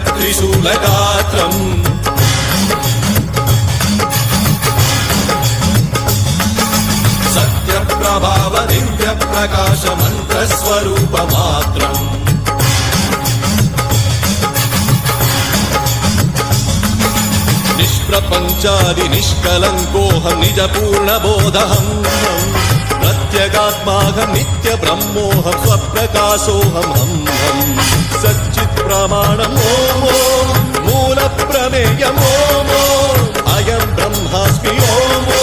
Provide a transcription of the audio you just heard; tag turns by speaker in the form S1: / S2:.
S1: त्रिशूलगात्रम् सत्यप्रभाव दिव्यप्रकाश मन्त्रस्वरूपमात्रम् निष्प्रपञ्चादि निष्कलङ्कोऽहं निजपूर्णबोधहं प्रत्यगात्माहं नित्यब्रह्मोऽहं स्वप्रकाशोऽहं सच्चित्प्रमाणम् ओम् मूलप्रमेयम् ओम् अयं ब्रह्मास्मि ओम्।